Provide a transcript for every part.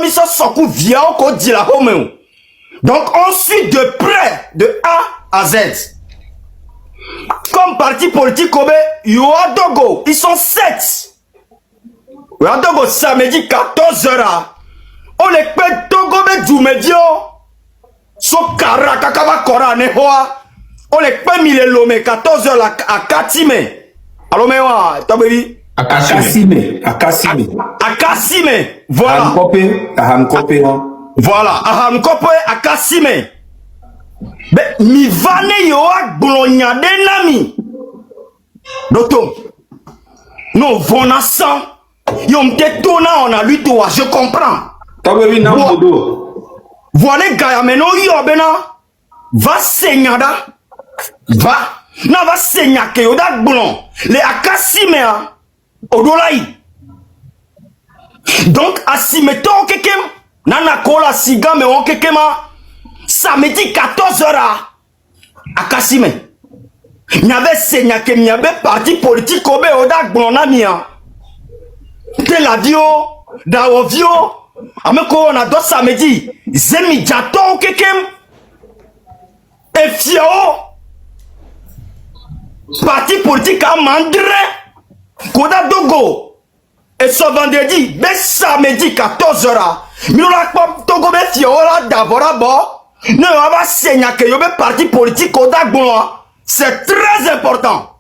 biso soku via ko di la home. Donc on suit de près de A à Z. Comme parti politique Kobe, Yoadogo, ils sont 7. Yoadogo samedi 14h. On les pète Togobe du médio. So karakakaba kora nehoa. On les pète mille lome 14h à Katime. Alors mais wa, tabeli. Akasime. Voilà. Ahankope. Voilà. Ahankope Akasime. Mais mi vane yoa glonya de nami. Doto. Non, vona sang. Yom te tona on a lui toi, je comprends. Tabeli na modo. Voilà gaya meno yo bena. Va senyada. Va. Na va senyake yoda glon. Les Akasime odolai. Donc asimeto kekem. Nana kola siga me on kekema. Samedi 14h à Kassime. N'avait saigné que n'y avait parti politique Kobe Odak Blonamia. Tel avion, Daovio, Ameko on a d'autres samedi. Zemi Jaton Kekem. Et Fio. Parti politique à Mandre. Koda Dogo. Et ce vendredi, ben samedi 14h. Minola Togo be Fio là d'abord à bord. Non, on va saigner que y a un parti politique au Dagboa. C'est très important.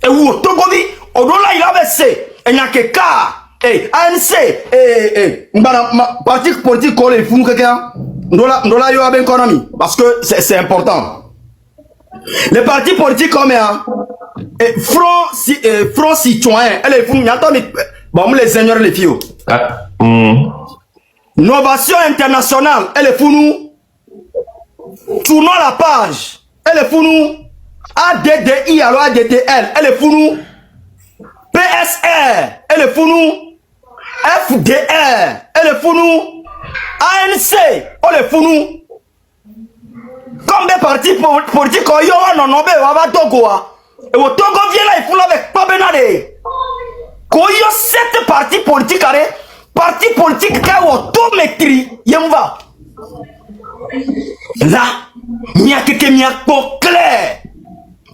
Et où Togovi, au dollar il avait c'est. Et il n'y a que K, ANC, parti politique qu'on les fout quelqu'un. Dollar il y a une économie. Parce que c'est important. Les partis politiques comme Front Citoyen, elle est fou. Bon, les seigneurs, les filles. Innovation internationale, elle est fou nous. Tournons la page, elle est fou nous. ADDI alors ADTL, elle est fou nous. PSR, elle est fou nous. FDR, elle est fou nous. ANC, elle est fou nous. Comme des partis politiques, il y a un nom de Togo. Et au Togo vient là, il faut avec Pabenade. Quand il y a 7 partis politiques, parti politique qui a autométrie, yemva. Là, il y a quelqu'un qui a clair.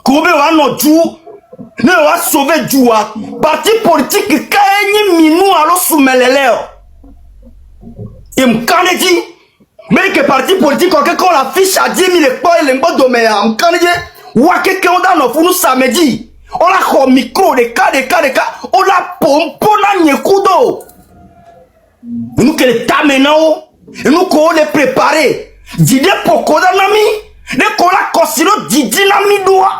Kobe va nous jouer, ne va sauver Djoua. Parti politique qui a une minou à l'eau sous meleleo. Et m'kanedi, mais que parti politique quand la fiche a 10 000 points, il est bon domaine. M'kanedi, ou à quelqu'un dans nos fourneaux samedi. On a un micro, des cas, on a pompona nyekudo. Nous que les tamenao, et nous qu'on les préparer. Didé pour koda nami, de kola kosilo didi nami doa.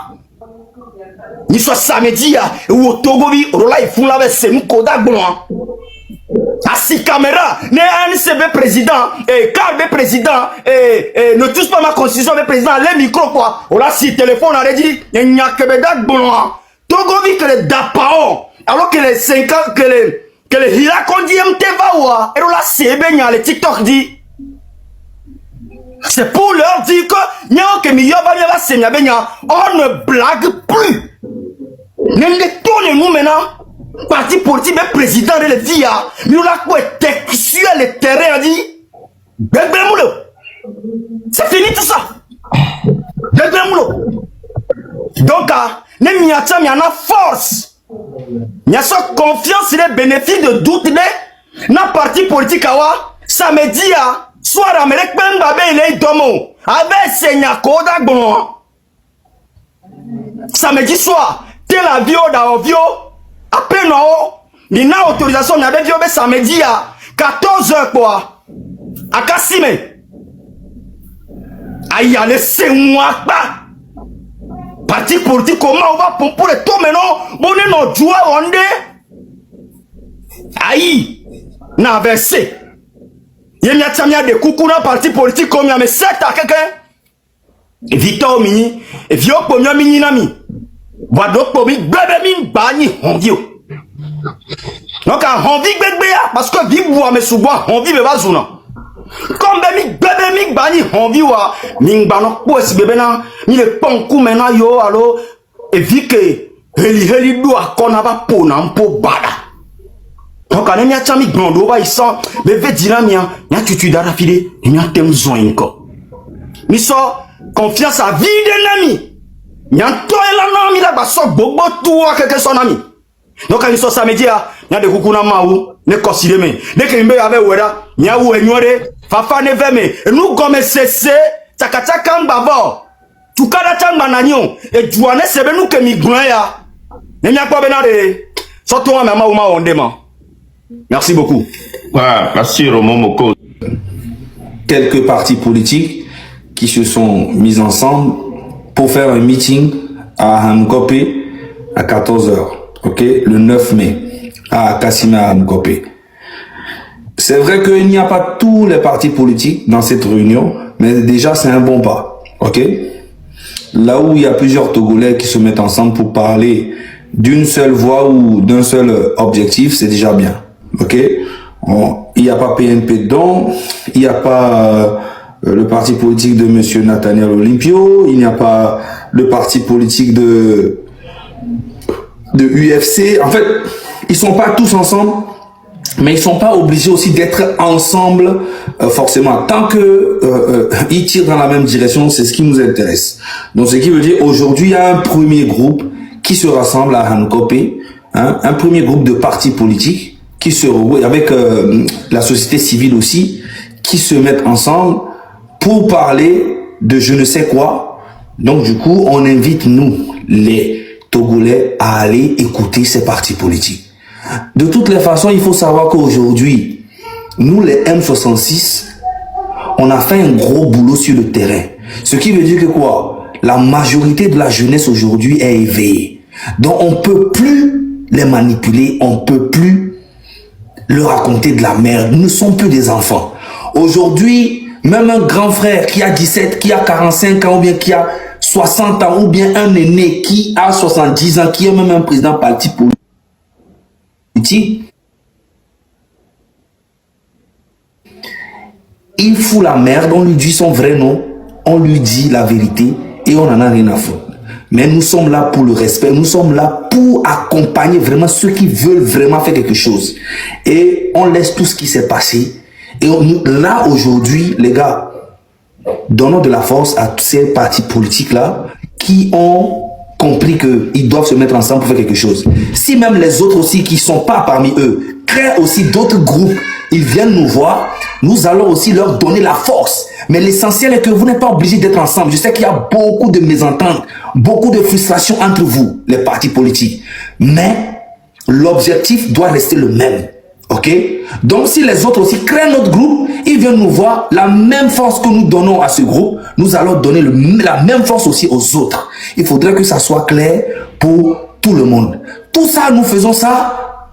Ni soit samedi ya, ou au Togobi, rola il fout la veste, nous koda blanc. Assis caméra, ne ANCB président, et Carbe président, et ne touche pas ma constitution de président, les micros quoi. On a si téléphone, on a dit, il n'y a que des dates blancs. Togobi que les dapao, alors que les 5 ans, que les Hirakondi MTVA, et on a si bien les TikTok dit. C'est pour leur dire que on ne blague plus. Ne nous maintenant. Parti politique, mais président de l'État, nous l'avons quoi textuel le terrain a dit. C'est fini tout ça. Donc, il y a force. Il y a sa confiance, les bénéfices de doute. Na parti politique, samedi, soit Amelek Ben Babé, il est domo. Avec Seigneur Koda Bon. Samedi soir, tel avion d'Aovio. Après non, il y a autorisation, il y avait vu samedi à 14h quoi. À Kassime. Aïe, laissez-moi pas. Parti politique, comment on va pour les tout maintenant? Bon, on joue on aïe, n'a versé. Il y a des coucou dans parti politique comme il y a 7 à quelqu'un. Et Victor Mini, et Vio Pomio Mini Nami. Wadok Pomi, bébé min bani hondio. Donc, on vit bébé, parce que vivre mais souvent, on vit bébé zona. Comme bébé mi bani hondio, min banok po si bébé na, mi le ponku mena yo alo, et vi que, heli doa konaba po na mpo bada. Donc, quand on a chami gnondo, ba isan, mais ve dira mia, nya tutu dara fide, nya tem zoin ko. Mi so, confiance à vie de nami. Nya to la nami la ba so bobo tuwa keke son ami. Donc, quand il so samedi, nya de kukuna maou, ne considère me. Ne kembe ave wera, nya ou enyore, fafa ne veme, nous comme cesse, takataka mbavo. Tukada tanga nanyo, et douane sebe nous que mi ya. Ne nya kwa benade. Surtout à maman ou ma ondema. Merci beaucoup. Merci Romo Moko. Quelques partis politiques qui se sont mis ensemble pour faire un meeting à Hamkope à 14h, ok, le 9 mai, à Kassime à Hamkope. C'est vrai qu'il n'y a pas tous les partis politiques dans cette réunion, mais déjà c'est un bon pas, ok. Là où il y a plusieurs Togolais qui se mettent ensemble pour parler d'une seule voix ou d'un seul objectif, c'est déjà bien. Ok, il n'y a pas PNP dedans, il n'y a pas le parti politique de Monsieur Nathaniel Olympio, il n'y a pas le parti politique de UFC. En fait, ils sont pas tous ensemble, mais ils sont pas obligés aussi d'être ensemble forcément. Tant que ils tirent dans la même direction, c'est ce qui nous intéresse. Donc, ce qui veut dire aujourd'hui, il y a un premier groupe qui se rassemble à Hamkope, hein, un premier groupe de partis politiques qui se regroupent avec la société civile aussi, qui se mettent ensemble pour parler de je ne sais quoi. Donc du coup, on invite nous, les Togolais, à aller écouter ces partis politiques. De toutes les façons, il faut savoir qu'aujourd'hui, nous les M66, on a fait un gros boulot sur le terrain. Ce qui veut dire que quoi? La majorité de la jeunesse aujourd'hui est éveillée. Donc on peut plus les manipuler, on peut plus leur raconter de la merde. Nous ne sommes plus des enfants. Aujourd'hui, même un grand frère qui a 17, qui a 45 ans, ou bien qui a 60 ans, ou bien un aîné qui a 70 ans, qui est même un président parti politique, il fout la merde, on lui dit son vrai nom, on lui dit la vérité, et on n'en a rien à foutre. Mais nous sommes là pour le respect, nous sommes là pour accompagner vraiment ceux qui veulent vraiment faire quelque chose. Et on laisse tout ce qui s'est passé. Et là, aujourd'hui, les gars, donnons de la force à tous ces partis politiques-là qui ont compris qu'ils doivent se mettre ensemble pour faire quelque chose. Si même les autres aussi qui ne sont pas parmi eux créent aussi d'autres groupes, ils viennent nous voir, nous allons aussi leur donner la force. Mais l'essentiel est que vous n'êtes pas obligés d'être ensemble. Je sais qu'il y a beaucoup de mésententes, beaucoup de frustration entre vous, les partis politiques. Mais l'objectif doit rester le même. Ok? Donc si les autres aussi créent notre groupe, ils viennent nous voir, la même force que nous donnons à ce groupe, nous allons donner la même force aussi aux autres. Il faudrait que ça soit clair pour tout le monde. Tout ça, nous faisons ça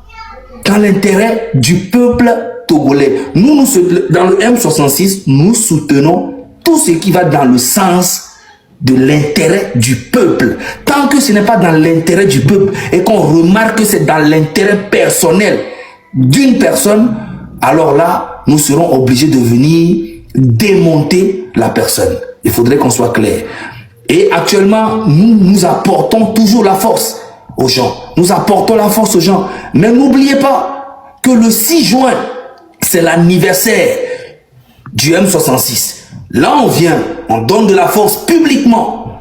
dans l'intérêt du peuple togolais. Nous, dans le M66, nous soutenons tout ce qui va dans le sens de l'intérêt du peuple. Tant que ce n'est pas dans l'intérêt du peuple et qu'on remarque que c'est dans l'intérêt personnel d'une personne, alors là, nous serons obligés de venir démonter la personne. Il faudrait qu'on soit clair. Et actuellement, nous apportons toujours la force aux gens. Nous apportons la force aux gens. Mais n'oubliez pas que le 6 juin, c'est l'anniversaire du M66. Là, on vient, on donne de la force publiquement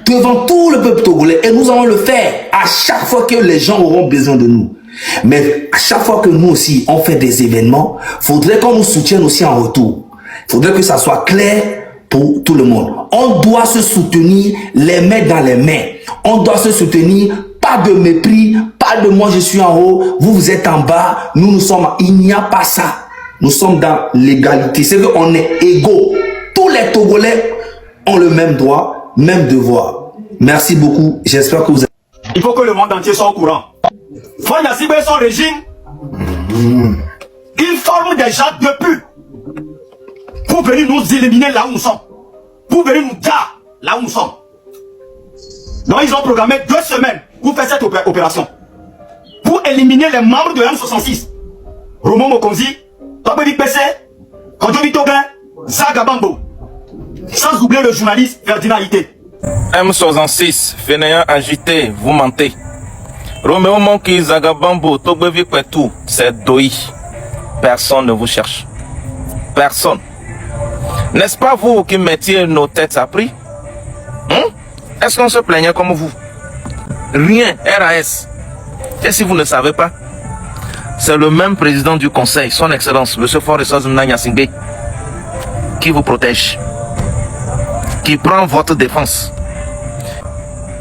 devant tout le peuple togolais. Et nous allons le faire à chaque fois que les gens auront besoin de nous. Mais à chaque fois que nous aussi, on fait des événements, il faudrait qu'on nous soutienne aussi en retour. Il faudrait que ça soit clair pour tout le monde. On doit se soutenir les mains dans les mains. On doit se soutenir, pas de mépris, pas de moi je suis en haut, vous êtes en bas, nous sommes... Il n'y a pas ça. Nous sommes dans l'égalité. C'est qu'on est égaux. Tous les Togolais ont le même droit, même devoir. Merci beaucoup. J'espère que vous avez... Il faut que le monde entier soit au courant. Fanya Sibé, son régime, il forme des gens de pute pour venir nous éliminer là où nous sommes. Pour venir nous dire là où nous sommes. Donc ils ont programmé 2 semaines pour faire cette opération. Pour éliminer les membres de M66. Romo Mokonzi, Babedi PC, Kodjobi Tobin, Zagabambo. Sans oublier le journaliste Ferdinand Ité. M66, fainéant agité, vous mentez. Roméo Monki, Zagabambo, Togbevi Kwetou, c'est Doi. Personne ne vous cherche. Personne. N'est-ce pas vous qui mettiez nos têtes à prix? Est-ce qu'on se plaignait comme vous? Rien, RAS. Et si vous ne savez pas, c'est le même président du conseil, son excellence, M. Foresos Mnanyasingbe, qui vous protège, qui prend votre défense.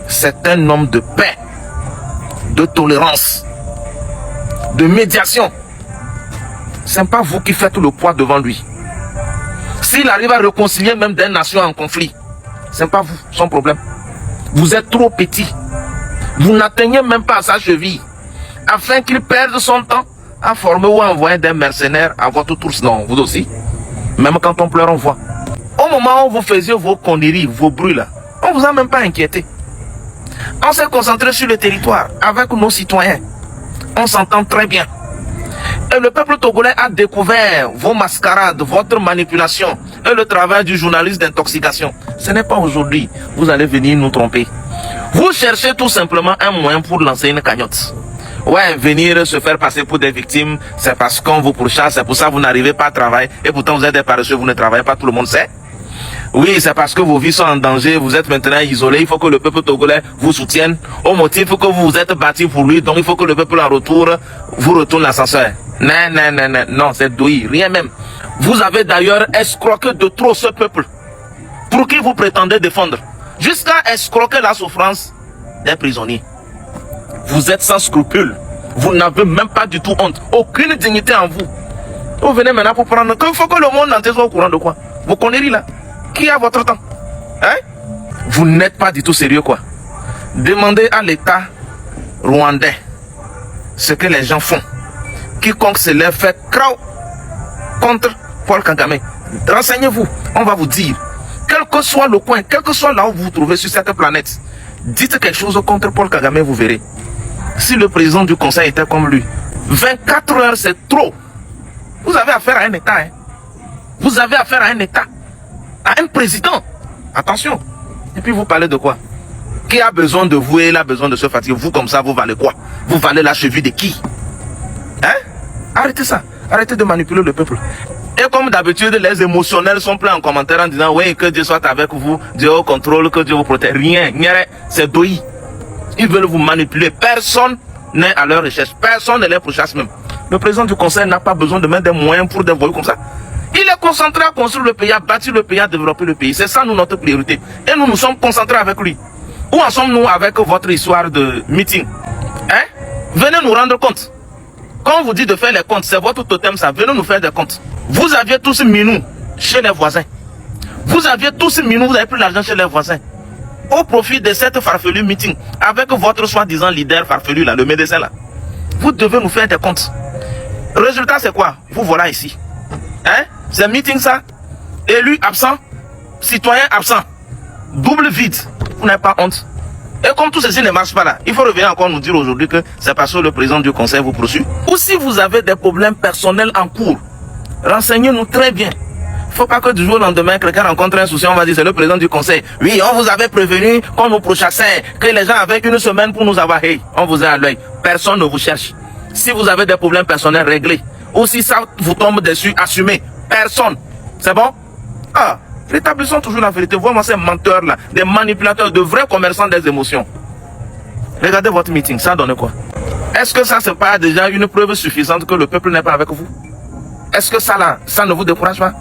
C'est un homme de paix, de tolérance, de médiation. Ce n'est pas vous qui faites le poids devant lui. S'il arrive à réconcilier même des nations en conflit, ce n'est pas vous, son problème. Vous êtes trop petit. Vous n'atteignez même pas à sa cheville. Afin qu'il perde son temps à former ou à envoyer des mercenaires à votre tour. Non, vous aussi. Même quand on pleure, on voit. Au moment où vous faisiez vos conneries, vos bruits là, on ne vous a même pas inquiété. On s'est concentré sur le territoire avec nos citoyens. On s'entend très bien. Et le peuple togolais a découvert vos mascarades, votre manipulation et le travail du journaliste d'intoxication. Ce n'est pas aujourd'hui. Vous allez venir nous tromper. Vous cherchez tout simplement un moyen pour lancer une cagnotte. Ouais, venir se faire passer pour des victimes, c'est parce qu'on vous pourchasse, c'est pour ça que vous n'arrivez pas à travailler. Et pourtant vous êtes des paresseux, vous ne travaillez pas, tout le monde sait. Oui, c'est parce que vos vies sont en danger, vous êtes maintenant isolés, il faut que le peuple togolais vous soutienne. Au motif que vous vous êtes battu pour lui, donc il faut que le peuple en retour vous retourne l'ascenseur. Non, c'est douille, rien même. Vous avez d'ailleurs escroqué de trop ce peuple, pour qui vous prétendez défendre, jusqu'à escroquer la souffrance des prisonniers. Vous êtes sans scrupules, vous n'avez même pas du tout honte, aucune dignité en vous. Vous venez maintenant pour prendre, il faut que le monde entier soit au courant de quoi? Vos conneries là. Qui a votre temps? Hein? Vous n'êtes pas du tout sérieux quoi. Demandez à l'État rwandais ce que les gens font. Quiconque se lève fait crowd contre Paul Kagame. Renseignez-vous, on va vous dire. Quel que soit le coin, quel que soit là où vous vous trouvez sur cette planète, dites quelque chose contre Paul Kagame, vous verrez. Si le président du conseil était comme lui, 24 heures c'est trop. Vous avez affaire à un État. Hein? Vous avez affaire à un État. À un président. Attention. Et puis vous parlez de quoi? Qui a besoin de vous et il a besoin de se fatiguer? Vous comme ça, vous valez quoi? Vous valez la cheville de qui? Hein? Arrêtez ça. Arrêtez de manipuler le peuple. Et comme d'habitude, les émotionnels sont pleins en commentaire en disant oui, que Dieu soit avec vous, Dieu au contrôle, que Dieu vous protège. Rien. C'est doi. Ils veulent vous manipuler. Personne n'est à leur recherche. Personne ne les pourchasse même. Le président du conseil n'a pas besoin de mettre des moyens pour des voyous comme ça. Il est concentré à construire le pays, à bâtir le pays, à développer le pays. C'est ça, nous, notre priorité. Et nous nous sommes concentrés avec lui. Où en sommes-nous avec votre histoire de meeting? Hein? Venez nous rendre compte. Quand on vous dit de faire les comptes, c'est votre totem, ça. Venez nous faire des comptes. Vous aviez tous minou chez les voisins. Vous aviez tous minou, vous avez pris l'argent chez les voisins. Au profit de cette farfelue meeting, avec votre soi-disant leader farfelu, là, le médecin, là. Vous devez nous faire des comptes. Résultat, c'est quoi? Vous voilà ici. Hein? C'est meeting ça, élu absent, citoyen absent, double vide, vous n'avez pas honte. Et comme tout ceci ne marche pas là, il faut revenir encore nous dire aujourd'hui que c'est parce que le président du conseil vous poursuit. Ou si vous avez des problèmes personnels en cours, renseignez-nous très bien. Il ne faut pas que du jour au lendemain, quelqu'un rencontre un souci, on va dire c'est le président du conseil. Oui, on vous avait prévenu qu'on nous pourchassait, que les gens avaient une semaine pour nous avoir. Hey, on vous a à l'œil. Personne ne vous cherche. Si vous avez des problèmes personnels, réglés. Ou si ça vous tombe dessus, assumez. Personne. C'est bon? Ah, rétablissons toujours la vérité. Vraiment ces menteurs là, des manipulateurs, de vrais commerçants des émotions. Regardez votre meeting, ça donne quoi? Est-ce que ça c'est pas déjà une preuve suffisante que le peuple n'est pas avec vous? Est-ce que ça là, ça ne vous décourage pas?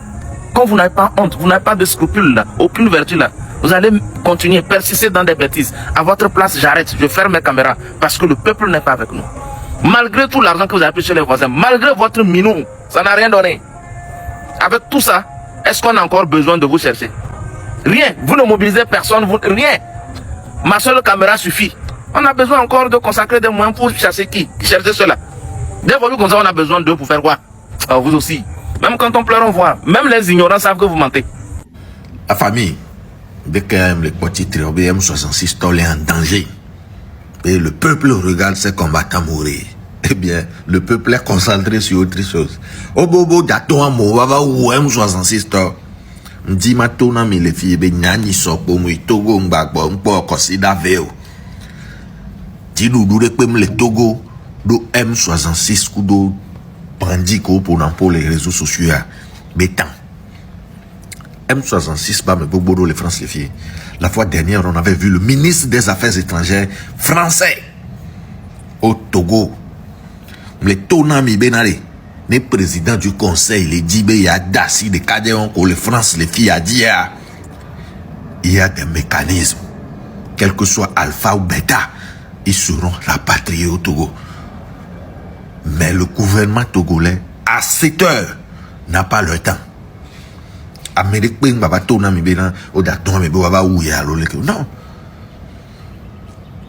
Quand vous n'avez pas honte, vous n'avez pas de scrupules là, aucune vertu là, vous allez continuer, persister dans des bêtises. À votre place, j'arrête, je ferme mes caméras parce que le peuple n'est pas avec nous. Malgré tout l'argent que vous avez pris chez les voisins, malgré votre minou, ça n'a rien donné. Avec tout ça, est-ce qu'on a encore besoin de vous chercher? Rien. Vous ne mobilisez personne, rien. Ma seule caméra suffit. On a besoin encore de consacrer des moyens pour chercher qui? Chercher cela. Dès que comme ça, on a besoin d'eux pour faire quoi? Alors vous aussi. Même quand on pleure, on voit. Même les ignorants savent que vous mentez. La famille, dès qu'aime les petits triobés M66 est en danger. Et le peuple regarde ses combattants mourir. Eh bien, le peuple est concentré sur autre chose. Au bobo d'attons à mon baba ou M66 to. M'di matona mi les filles ben nyani sokbo mu itogo mbagbo mpo kosida veo. Tidou le Togo do M66 ou do Brandi pour les réseaux sociaux bétan. M66 bah mais Bobodo les France les filles. La fois dernière on avait vu le ministre des Affaires étrangères français au Togo. Le Tonami Benale, le président du conseil, les Dibé Yadassi de Kadéon pour les France les filles a dit il y a des mécanismes, quel que soit alpha ou bêta, ils seront rapatriés au Togo. Mais le gouvernement togolais, à 7 heures, n'a pas le temps. Amérique, non.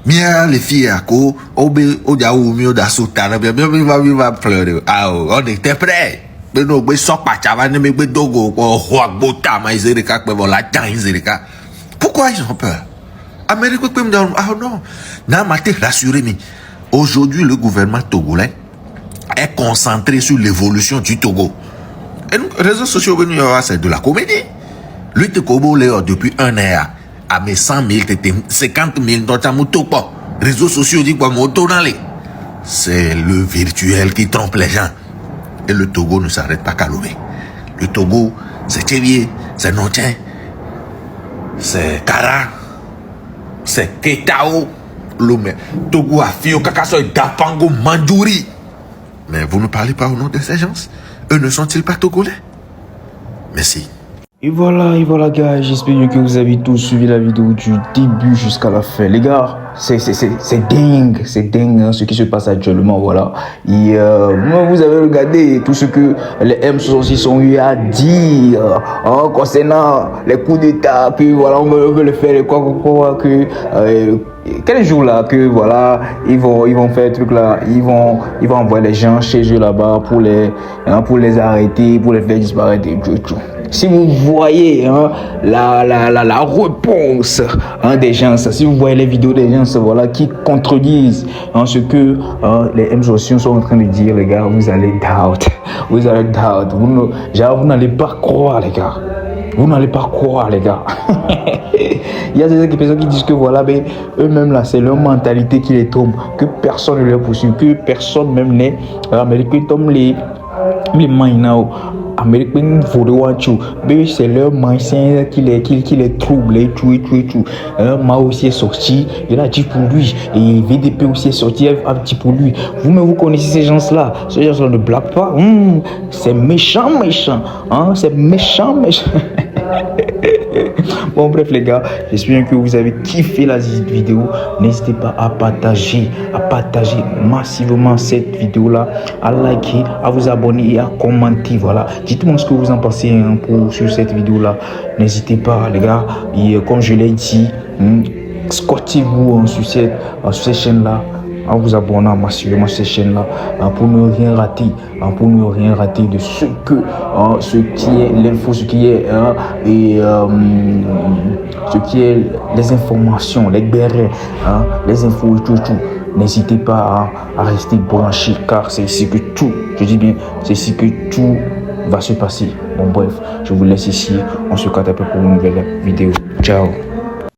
Mia les filles à quoi, va pleurer. Ah, on était prêts. Mais non, mais sans pas, mais dogo, pourquoi ils ont peur? Amérique, ah non. N'a pas été rassuré, mais aujourd'hui, le gouvernement togolais est concentré sur l'évolution du Togo. Et nous, les réseaux sociaux, c'est de la comédie. Lui, te kobo depuis 1 an, à mes 100 000, 50 000, les réseaux sociaux disent quoi, c'est le virtuel qui trompe les gens. Et le Togo ne s'arrête pas qu'à l'oué. Le Togo, c'est Tchévier, c'est Notien, c'est Kara, c'est Ketao, l'homme. Togo a fait au Kakaso et Dapango Mandjouri. Mais vous ne parlez pas au nom de ces gens? Eux ne sont-ils pas togolais? Merci. Et voilà, gars, j'espère que vous avez tous suivi la vidéo du début jusqu'à la fin. Les gars, c'est dingue hein, ce qui se passe actuellement, voilà. Et vous avez regardé tout ce que les M66 ont eu à dire concernant les coups d'état, que voilà, on veut le faire, quoi, que quel jour là, que voilà, ils vont faire un truc là, ils vont envoyer les gens chez eux là-bas pour les arrêter, pour les faire disparaître et tout. Si vous voyez la réponse des gens, si vous voyez les vidéos des gens voilà, qui contredisent ce que les M66 sont en train de dire, les gars, vous allez doubt. Vous n'allez pas croire, les gars. Vous n'allez pas croire, les gars. Il y a des personnes qui disent que voilà, ben, eux-mêmes là, c'est leur mentalité qui les tombe, que personne ne les poursuit, que personne même n'est américain tombe les mains. Américain c'est leur mindset qui les trouble et tout. Ma aussi est sorti, il a dit pour lui, et VDP aussi est sorti, a dit pour lui. Vous connaissez ces gens-là, ne blaguent pas. C'est méchant, hein, c'est méchant. Bon bref les gars, j'espère que vous avez kiffé la vidéo. N'hésitez pas à partager massivement cette vidéo là, à liker, à vous abonner et à commenter. Voilà, dites-moi ce que vous en pensez sur cette vidéo là. N'hésitez pas les gars, et comme je l'ai dit, scotez-vous sur cette chaîne là, en vous abonnant massivement à cette chaîne là, pour ne rien rater, de ce qui est l'info, ce qui est les informations, les bérets, les infos et tout. N'hésitez pas à rester branché, car c'est ici que tout, je dis bien, c'est ici que tout va se passer. Bon bref, je vous laisse ici, on se capte après pour une nouvelle vidéo. Ciao.